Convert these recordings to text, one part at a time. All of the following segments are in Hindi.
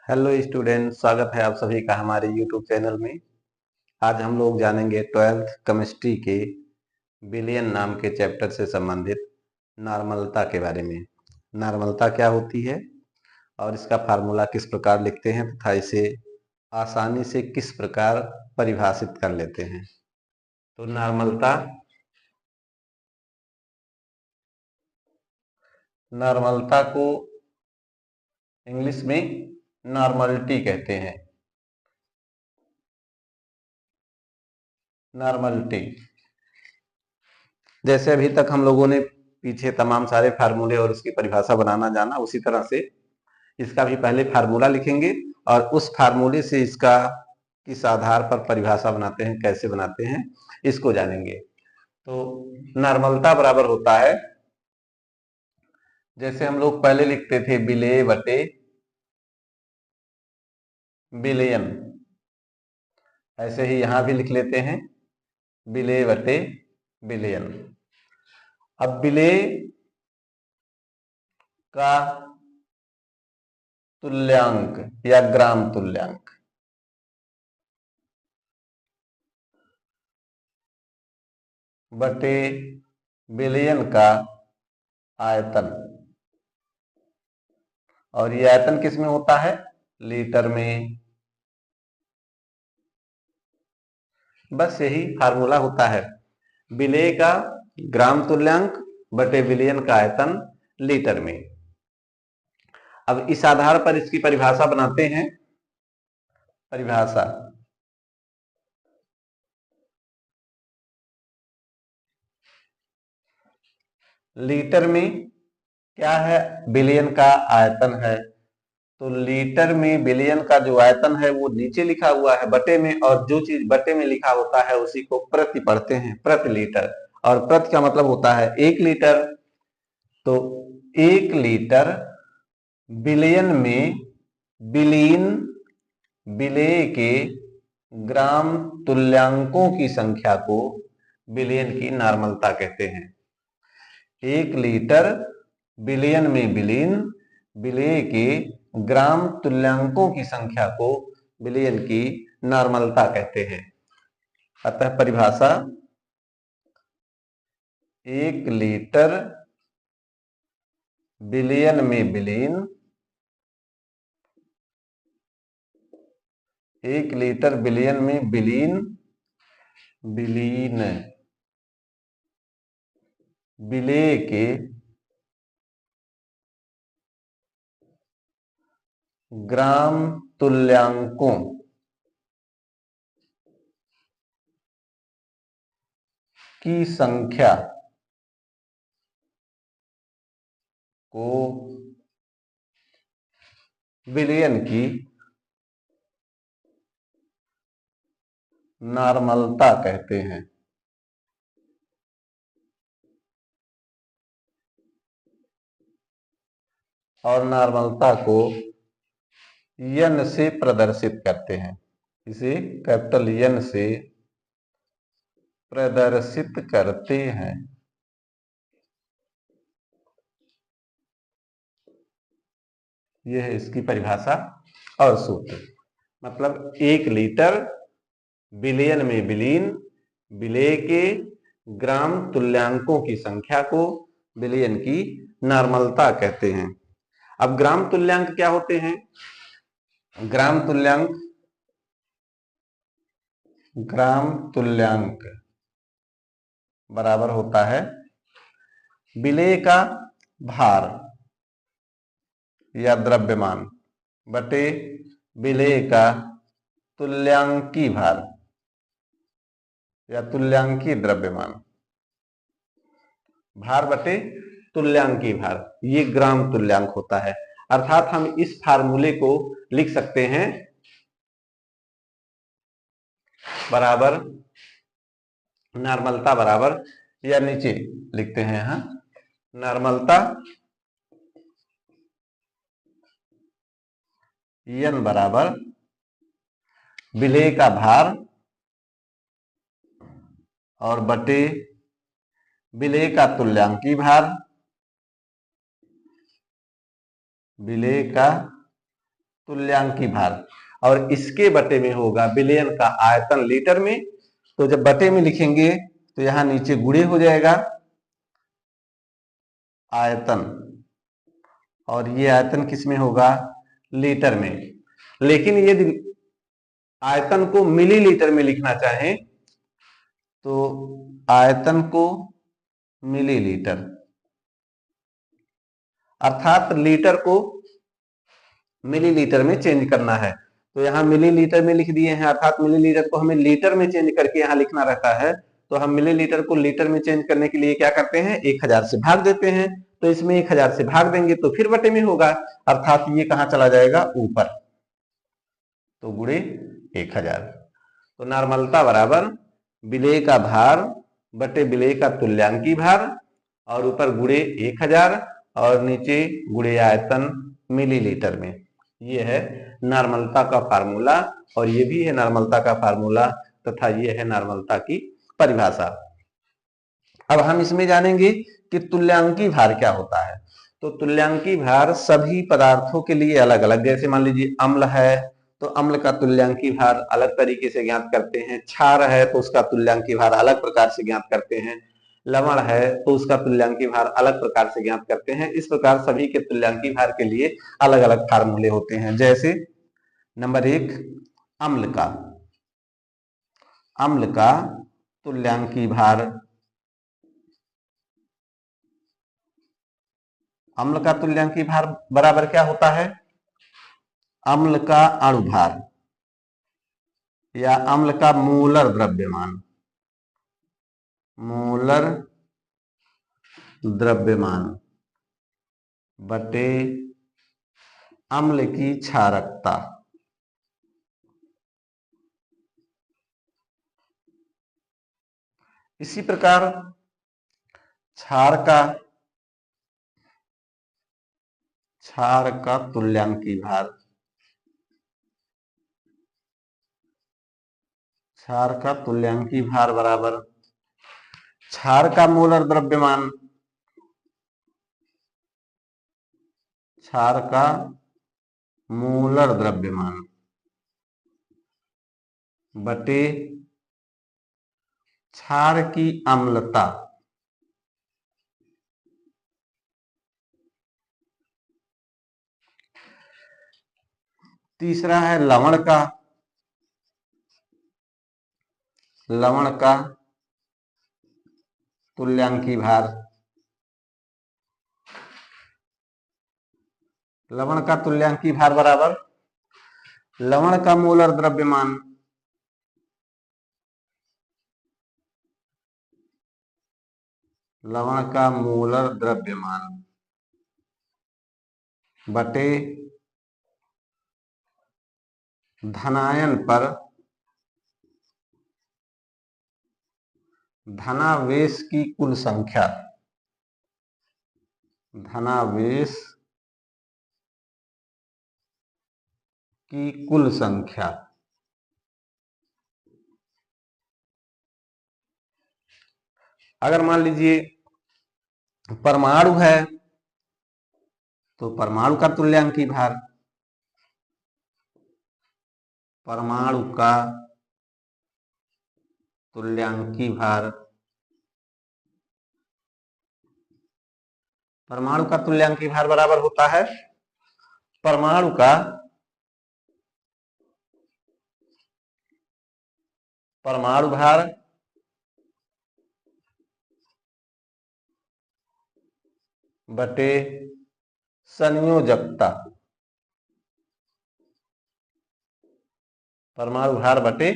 हेलो स्टूडेंट, स्वागत है आप सभी का हमारे यूट्यूब चैनल में। आज हम लोग जानेंगे 12th केमिस्ट्री के बिलियन नाम के चैप्टर से संबंधित नॉर्मलता के बारे में। नॉर्मलता क्या होती है और इसका फार्मूला किस प्रकार लिखते हैं तथा इसे आसानी से किस प्रकार परिभाषित कर लेते हैं। तो नॉर्मलता को इंग्लिश में नॉर्मलिटी कहते हैं। नॉर्मलिटी, जैसे अभी तक हम लोगों ने पीछे तमाम सारे फार्मूले और उसकी परिभाषा बनाना जाना, उसी तरह से इसका भी पहले फार्मूला लिखेंगे और उस फार्मूले से इसका किस आधार पर परिभाषा बनाते हैं, कैसे बनाते हैं, इसको जानेंगे। तो नॉर्मलता बराबर होता है, जैसे हम लोग पहले लिखते थे बिले बटे बिलियन, ऐसे ही यहां भी लिख लेते हैं बिले बटे बिलियन। अब बिले का तुल्यांक या ग्राम तुल्यांक बटे बिलियन का आयतन, और ये आयतन किस में होता है? लीटर में। बस यही फार्मूला होता है, बिले का ग्राम तुल्यांक बटे बिलियन का आयतन लीटर में। अब इस आधार पर इसकी परिभाषा बनाते हैं। परिभाषा, लीटर में क्या है? बिलियन का आयतन है, तो लीटर में बिलियन का जो आयतन है वो नीचे लिखा हुआ है बटे में, और जो चीज बटे में लिखा होता है उसी को प्रति पढ़ते हैं, प्रति लीटर। और प्रति का मतलब होता है 1 लीटर। तो 1 लीटर बिलियन में बिलीन बिले के ग्राम तुल्यांकों की संख्या को बिलियन की नॉर्मलता कहते हैं। 1 लीटर बिलियन में बिलीन बिले के ग्राम तुल्यांकों की संख्या को बिलियन की नॉर्मलता कहते हैं। अतः परिभाषा, 1 लीटर बिलियन में बिलीन, 1 लीटर बिलियन में बिलीन बिलीन बिले के ग्राम तुल्यांकों की संख्या को बिलियन की नॉर्मलता कहते हैं। और नॉर्मलता को यन से प्रदर्शित करते हैं, इसे कैपिटल यन से प्रदर्शित करते हैं। यह है इसकी परिभाषा और सूत्र। मतलब 1 लीटर बिलियन में बिलीन बिले के ग्राम तुल्यांकों की संख्या को बिलियन की नॉर्मलता कहते हैं। अब ग्राम तुल्यांक क्या होते हैं? ग्राम तुल्यांक बराबर होता है बिले का भार या द्रव्यमान बटे बिले का तुल्यांकी भार या तुल्यांकी द्रव्यमान। भार बटे तुल्यांकी भार, ये ग्राम तुल्यांक होता है। अर्थात हम इस फार्मूले को लिख सकते हैं बराबर नॉर्मलता बराबर, या नीचे लिखते हैं हाँ, नॉर्मलता यन बराबर बिले का भार और बटे बिले का तुल्यांकी भार, बिले का तुल्यांकी भार, और इसके बटे में होगा विलयन का आयतन लीटर में। तो जब बटे में लिखेंगे तो यहां नीचे गुणे हो जाएगा आयतन, और ये आयतन किस में होगा, लीटर में। लेकिन यदि आयतन को मिलीलीटर में लिखना चाहें तो आयतन को मिलीलीटर, अर्थात लीटर को मिलीलीटर में चेंज करना है। तो यहाँ मिलीलीटर में लिख दिए हैं, अर्थात मिलीलीटर को हमें लीटर में चेंज करके यहाँ लिखना रहता है। तो हम मिलीलीटर को लीटर में चेंज करने के लिए क्या करते हैं, 1000 से भाग देते हैं। तो इसमें 1000 से भाग देंगे तो फिर बटे में होगा, अर्थात ये कहाँ चला जाएगा, ऊपर, तो गुणे 1000। तो नॉर्मलता बराबर विलेय का भार बटे विलेय का तुल्यांकी भार, और ऊपर गुणे 1000 और नीचे गुणे आयतन मिलीलीटर में। ये है नॉर्मलता का फार्मूला, और ये भी है नॉर्मलता का फार्मूला, तथा ये है नॉर्मलता की परिभाषा। अब हम इसमें जानेंगे कि तुल्यांकी भार क्या होता है। तो तुल्यांकी भार सभी पदार्थों के लिए अलग अलग, जैसे मान लीजिए अम्ल है तो अम्ल का तुल्यांकी भार अलग तरीके से ज्ञात करते हैं, क्षार है तो उसका तुल्यांकी भार अलग प्रकार से ज्ञात करते हैं, लवण है तो उसका तुल्यांकी भार अलग प्रकार से ज्ञात करते हैं। इस प्रकार सभी के तुल्यांकी भार के लिए अलग अलग फार्मूले होते हैं। जैसे नंबर 1, अम्ल का तुल्यांकी भार, अम्ल का तुल्यांकी भार बराबर क्या होता है, अम्ल का अणुभार या अम्ल का मोलर द्रव्यमान, मोलर द्रव्यमान बटे अम्ल की क्षारकता। इसी प्रकार क्षार का तुल्यांकी भार, क्षार का तुल्यांकी भार बराबर क्षार का मोलर द्रव्यमान, क्षार का मोलर द्रव्यमान बटे क्षार की अम्लता। तीसरा है लवण का तुल्यांकी भार, लवण का तुल्यांकी भार बराबर लवण का मोलर द्रव्यमान, लवण का मोलर द्रव्यमान बटे धनायन पर धनावेश की कुल संख्या, धनावेश की कुल संख्या। अगर मान लीजिए परमाणु है तो परमाणु का तुल्यांकी भार, परमाणु का तुल्यांकी भार, परमाणु का तुल्यांकी भार बराबर होता है परमाणु का परमाणु भार बटे संयोजकता, परमाणु भार बटे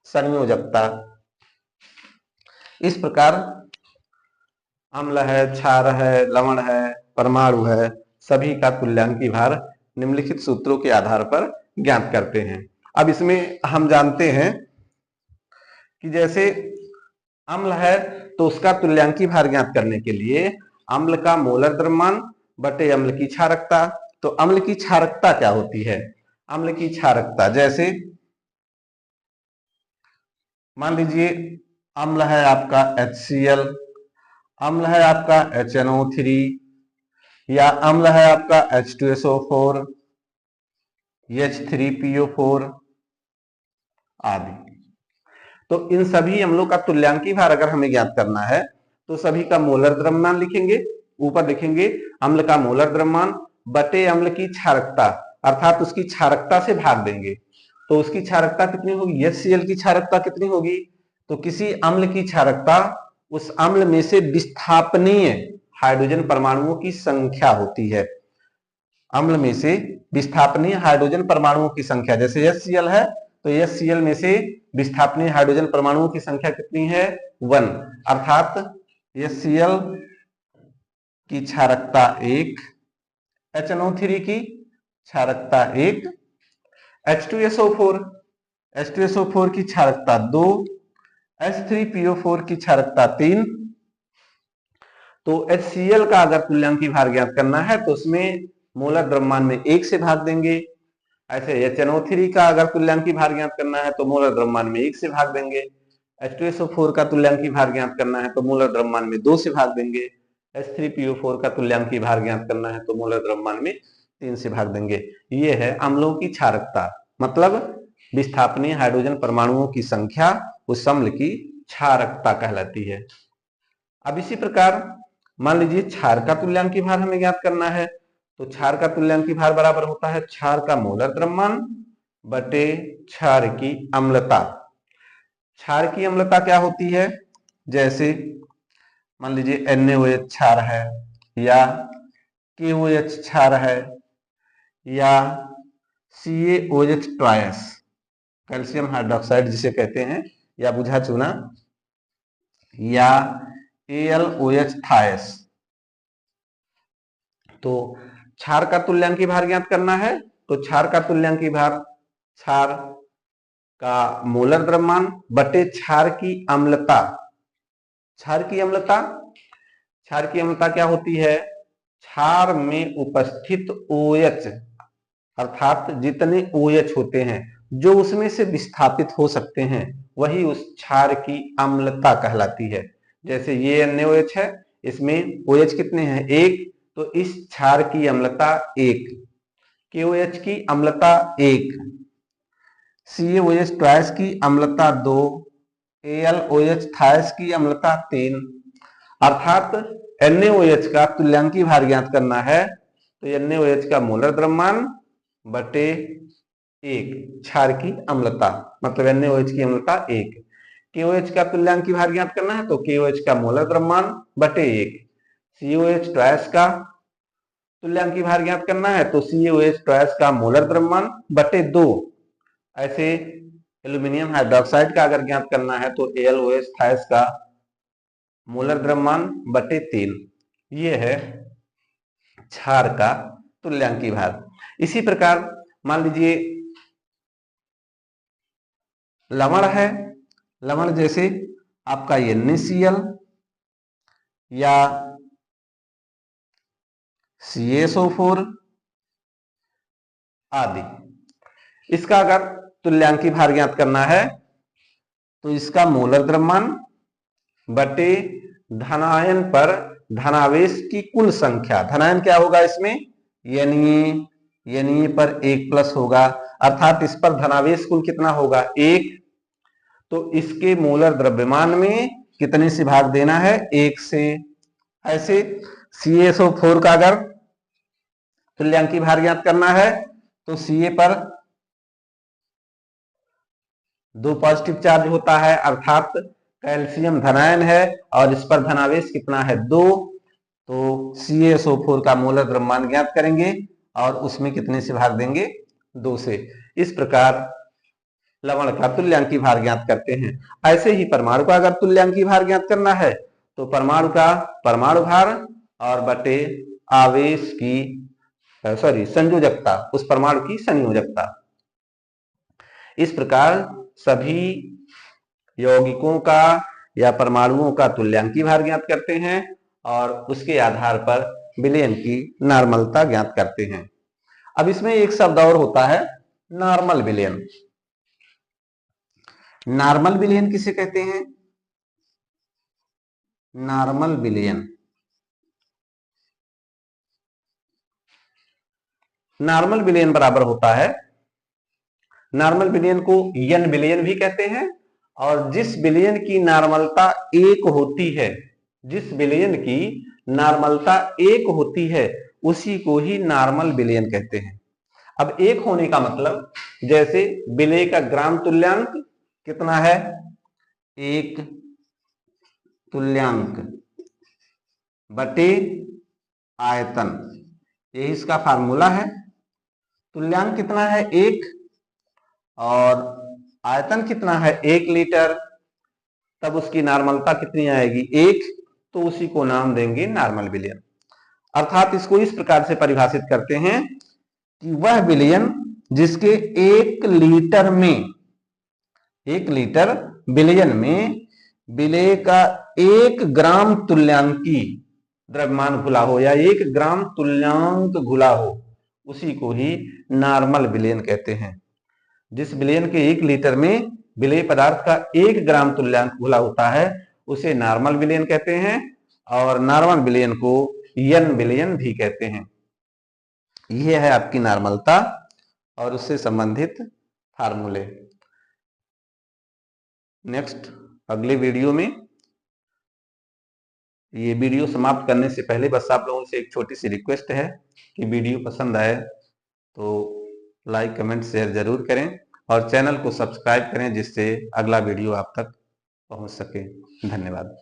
संयोजकता। इस प्रकार अम्ल है, क्षार है, लवण है, परमाणु है, सभी का तुल्यांकी भार निम्नलिखित सूत्रों के आधार पर ज्ञात करते हैं। अब इसमें हम जानते हैं कि जैसे अम्ल है तो उसका तुल्यांकी भार ज्ञात करने के लिए अम्ल का मोलर द्रव्यमान बटे अम्ल की क्षारकता। तो अम्ल की क्षारकता क्या होती है, अम्ल की क्षारकता जैसे मान लीजिए अम्ल है आपका HCl, अम्ल है आपका HNO3, या अम्ल है आपका H2SO4, H3PO4 आदि। तो इन सभी अम्लों का तुल्यांकी भार अगर हमें ज्ञात करना है तो सभी का मोलर द्रव्यमान लिखेंगे, ऊपर लिखेंगे अम्ल का मोलर द्रव्यमान बटे अम्ल की क्षारकता, अर्थात उसकी क्षारकता से भाग देंगे। तो उसकी क्षारकता कितनी होगी, HCl की क्षारकता कितनी होगी, तो किसी अम्ल की क्षारकता उस अम्ल में से विस्थापनीय हाइड्रोजन परमाणुओं की संख्या होती है। अम्ल में से विस्थापनीय हाइड्रोजन परमाणुओं की संख्या, जैसे HCl है तो HCl में से विस्थापनीय हाइड्रोजन परमाणुओं की संख्या कितनी है, 1, अर्थात HCl की क्षारकता 1, HNO3 की क्षारकता 1, H2SO4 की क्षारकता 2, H3PO4 की क्षारकता 3। तो HCl का अगर तुल्यांकी भार ज्ञात करना है तो उसमें मोलर द्रव्यमान में 1 से भाग देंगे। ऐसे HNO3 का अगर तुल्यांकी भार ज्ञात करना है तो मोलर द्रव्यमान में 1 से भाग देंगे। H2SO4 का तुल्यांकी भार ज्ञात करना है तो मोलर द्रव्यमान में 2 से भाग देंगे। H3PO4 का तुल्यांकी भार ज्ञात करना है तो मोलर द्रव्यमान में 3 से भाग देंगे। ये है अम्लों की क्षारकता, मतलब विस्थापनीय हाइड्रोजन परमाणुओं की संख्या उस अम्ल की क्षारकता कहलाती है। अब इसी प्रकार मान लीजिए क्षार का तुल्यांकी भार हमें ज्ञात करना है, तो क्षार का तुल्यांकी भार बराबर होता है क्षार का मोलर द्रव्यमान बटे क्षार की अम्लता। क्षार की अम्लता क्या होती है, जैसे मान लीजिए NaOH क्षार है या KOH क्षार है या CaOH ट्रायस, कैल्शियम हाइड्रोक्साइड जिसे कहते हैं, या बुझा चूना, या AlOH थायस। तो क्षार का तुल्यांकी भार ज्ञात करना है तो क्षार का तुल्यांकी भार क्षार का मोलर द्रव्यमान बटे क्षार की अम्लता। क्षार की अम्लता, क्षार की अम्लता क्या होती है, क्षार में उपस्थित OH, अर्थात जितने OH होते हैं जो उसमें से विस्थापित हो सकते हैं वही उस क्षार की अम्लता कहलाती है। जैसे ये NaOH है, इसमें OH कितने हैं, 1, तो इस क्षार की अम्लता 1, KOH की अम्लता 1, CaOH ट्वाइस की अम्लता 2, AlOH थायस की अम्लता 3, अर्थात NaOH का तुल्यांकी भार ज्ञात करना है तो NaOH का मोलर द्रव्यमान बटे 1 क्षार की अम्लता, मतलब NaOH की अम्लता 1। KOH का तुल्यांकी भार ज्ञात करना है तो KOH का मोलर द्रव्यमान बटे 1। COH ट्वाइस का तुल्यांकी भार ज्ञात करना है तो COH ट्वाइस का मोलर द्रव्यमान बटे 2। ऐसे एल्यूमिनियम हाइड्रोक्साइड का अगर ज्ञात करना है तो AlOH थायस का मोलर द्रव्यमान बटे 3। ये है क्षार का तुल्यांकी भार। इसी प्रकार मान लीजिए लवण है, लवण जैसे आपका NaCl या CaSO4 आदि, इसका अगर तुल्यांकी भार ज्ञात करना है तो इसका मोलर द्रव्यमान बटे धनायन पर धनावेश की कुल संख्या, धनायन क्या होगा इसमें, Na पर 1 प्लस होगा, अर्थात इस पर धनावेश कुल कितना होगा, 1, तो इसके मोलर द्रव्यमान में कितने से भाग देना है, 1 से। ऐसे CaSO4 का अगर तुल्यांकी भार ज्ञात करना है तो Ca पर 2 पॉजिटिव चार्ज होता है, अर्थात कैल्शियम धनायन है और इस पर धनावेश कितना है, 2, तो CaSO4 का मोलर द्रव्यमान ज्ञात करेंगे और उसमें कितने से भाग देंगे, 2 से। इस प्रकार लवण का तुल्यांकी भार ज्ञात करते हैं। ऐसे ही परमाणु का अगर तुल्यांकी भार ज्ञात करना है तो परमाणु का परमाणु भार और बटे आवेश की संयोजकता, उस परमाणु की संयोजकता। इस प्रकार सभी यौगिकों का या परमाणुओं का तुल्यांकी भार ज्ञात करते हैं और उसके आधार पर विलयन की नॉर्मलता ज्ञात करते हैं। अब इसमें एक शब्द और होता है, नॉर्मल विलयन। नॉर्मल विलयन किसे कहते हैं, नॉर्मल विलयन, नॉर्मल विलयन बराबर होता है नॉर्मल बिलियन को n बिलियन भी कहते हैं, और जिस बिलियन की नॉर्मलता 1 होती है, जिस बिलियन की नॉर्मलता 1 होती है उसी को ही नॉर्मल बिलियन कहते हैं। अब 1 होने का मतलब, जैसे विलेय का ग्राम तुल्यांक कितना है, 1 तुल्यांक बटे आयतन, यही इसका फार्मूला है। तुल्यांक कितना है 1 और आयतन कितना है 1 लीटर, तब उसकी नॉर्मलता कितनी आएगी 1, तो उसी को नाम देंगे नॉर्मल बिलियन। अर्थात इसको इस प्रकार से परिभाषित करते हैं कि वह बिलियन जिसके 1 लीटर में, 1 लीटर बिलियन में विलेय का 1 ग्राम तुल्यांकी द्रव्यमान घुला हो या 1 ग्राम तुल्यांक घुला हो, उसी को ही नॉर्मल बिलियन कहते हैं। जिस बिलियन के 1 लीटर में विलेय पदार्थ का 1 ग्राम तुल्यांक घुला होता है उसे नॉर्मल बिलियन कहते हैं, और नॉर्मल बिलियन को n बिलियन भी कहते हैं। यह है आपकी नॉर्मलता और उससे संबंधित फार्मूले। नेक्स्ट अगले वीडियो में, ये वीडियो समाप्त करने से पहले बस आप लोगों से एक छोटी सी रिक्वेस्ट है कि वीडियो पसंद आए तो लाइक कमेंट शेयर जरूर करें और चैनल को सब्सक्राइब करें, जिससे अगला वीडियो आप तक पहुंच सके। धन्यवाद।